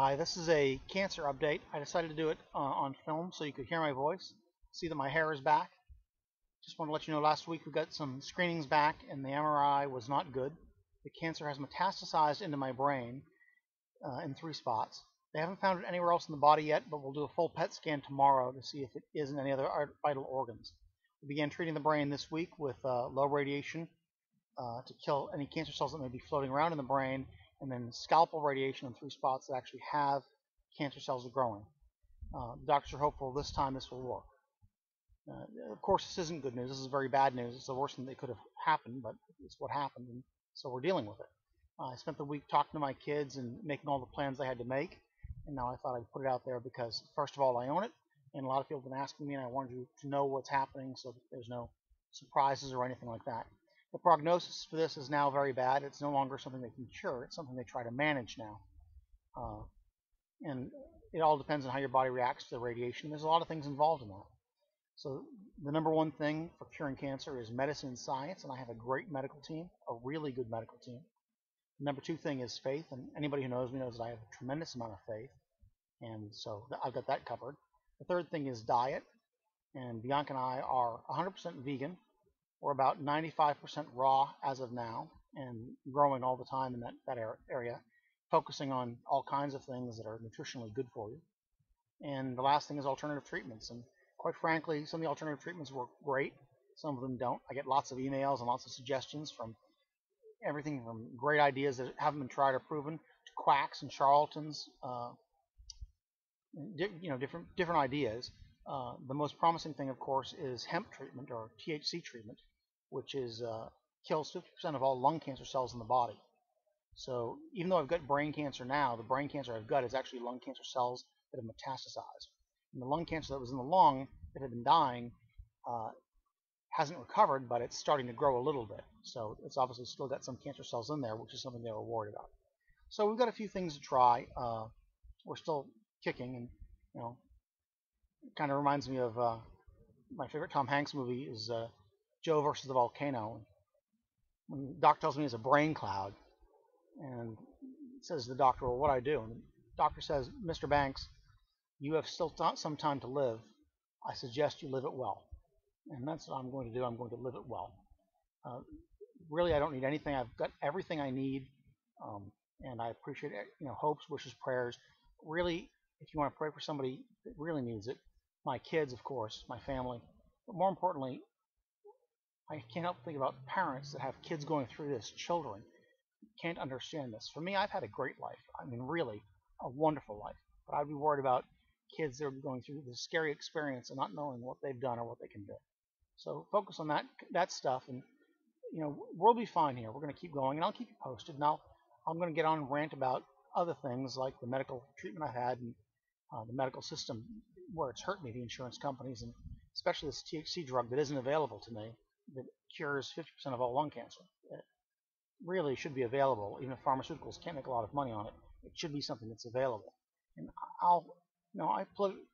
Hi, this is a cancer update. I decided to do it on film so you could hear my voice, see that my hair is back. Just want to let you know last week we got some screenings back and the MRI was not good. The cancer has metastasized into my brain in 3 spots. They haven't found it anywhere else in the body yet, but we'll do a full PET scan tomorrow to see if it is in any other vital organs. We began treating the brain this week with low radiation to kill any cancer cells that may be floating around in the brain, and then scalpel radiation in 3 spots that actually have cancer cells growing. The doctors are hopeful this time this will work. Of course, this isn't good news. This is very bad news. It's the worst thing that could have happened, but it's what happened, and so we're dealing with it. I spent the week talking to my kids and making all the plans they had to make, and now I thought I'd put it out there because, first of all, I own it, and a lot of people have been asking me, and I wanted you to know what's happening so that there's no surprises or anything like that. The prognosis for this is now very bad. It's no longer something they can cure. It's something they try to manage now. And it all depends on how your body reacts to the radiation. There's a lot of things involved in that. So the number one thing for curing cancer is medicine and science, and I have a great medical team, a really good medical team. The number 2 thing is faith, and anybody who knows me knows that I have a tremendous amount of faith, and so I've got that covered. The third thing is diet, and Bianca and I are 100% vegan. We're about 95% raw as of now, and growing all the time in that area, focusing on all kinds of things that are nutritionally good for you. And the last thing is alternative treatments. And quite frankly, some of the alternative treatments work great. Some of them don't. I get lots of emails and lots of suggestions from everything from great ideas that haven't been tried or proven to quacks and charlatans, different ideas. The most promising thing, of course, is hemp treatment or THC treatment, which kills 50% of all lung cancer cells in the body. So even though I've got brain cancer now, the brain cancer I've got is actually lung cancer cells that have metastasized. And the lung cancer that was in the lung that had been dying hasn't recovered, but it's starting to grow a little bit. So it's obviously still got some cancer cells in there, which is something they were worried about. So we've got a few things to try. We're still kicking, and it kind of reminds me of my favorite Tom Hanks movie is Joe versus the volcano. When the doc tells me it's a brain cloud, and says to the doctor, well, what do I do? And the doctor says, Mr. Banks, you have still some time to live. I suggest you live it well. And that's what I'm going to do. I'm going to live it well. Really, I don't need anything. I've got everything I need, and I appreciate hopes, wishes, prayers. Really, if you want to pray for somebody that really needs it, my kids, of course, my family, but more importantly, I can't help think about parents that have kids going through this, children can't understand this. For me, I've had a great life. I mean, really, a wonderful life. But I'd be worried about kids that are going through this scary experience and not knowing what they've done or what they can do. So focus on that stuff, and we'll be fine here. We're going to keep going, and I'll keep you posted. Now, I'm going to get on and rant about other things like the medical treatment I've had and the medical system where it's hurt me, the insurance companies, and especially this THC drug that isn't available to me that cures 50% of all lung cancer. It really should be available, even if pharmaceuticals can't make a lot of money on it. It should be something that's available. And I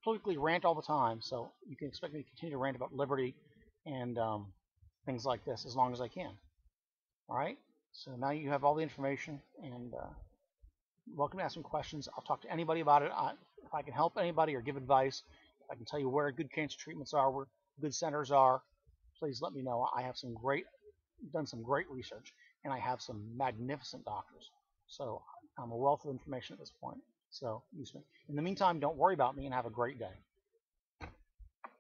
politically rant all the time, so you can expect me to continue to rant about liberty and things like this as long as I can. All right? So now you have all the information, and welcome to ask me questions. I'll talk to anybody about it. If I can help anybody or give advice, if I can tell you where good cancer treatments are, where good centers are, please let me know. I have done some great research, and I have some magnificent doctors. So I'm a wealth of information at this point. So use me. In the meantime, don't worry about me and have a great day.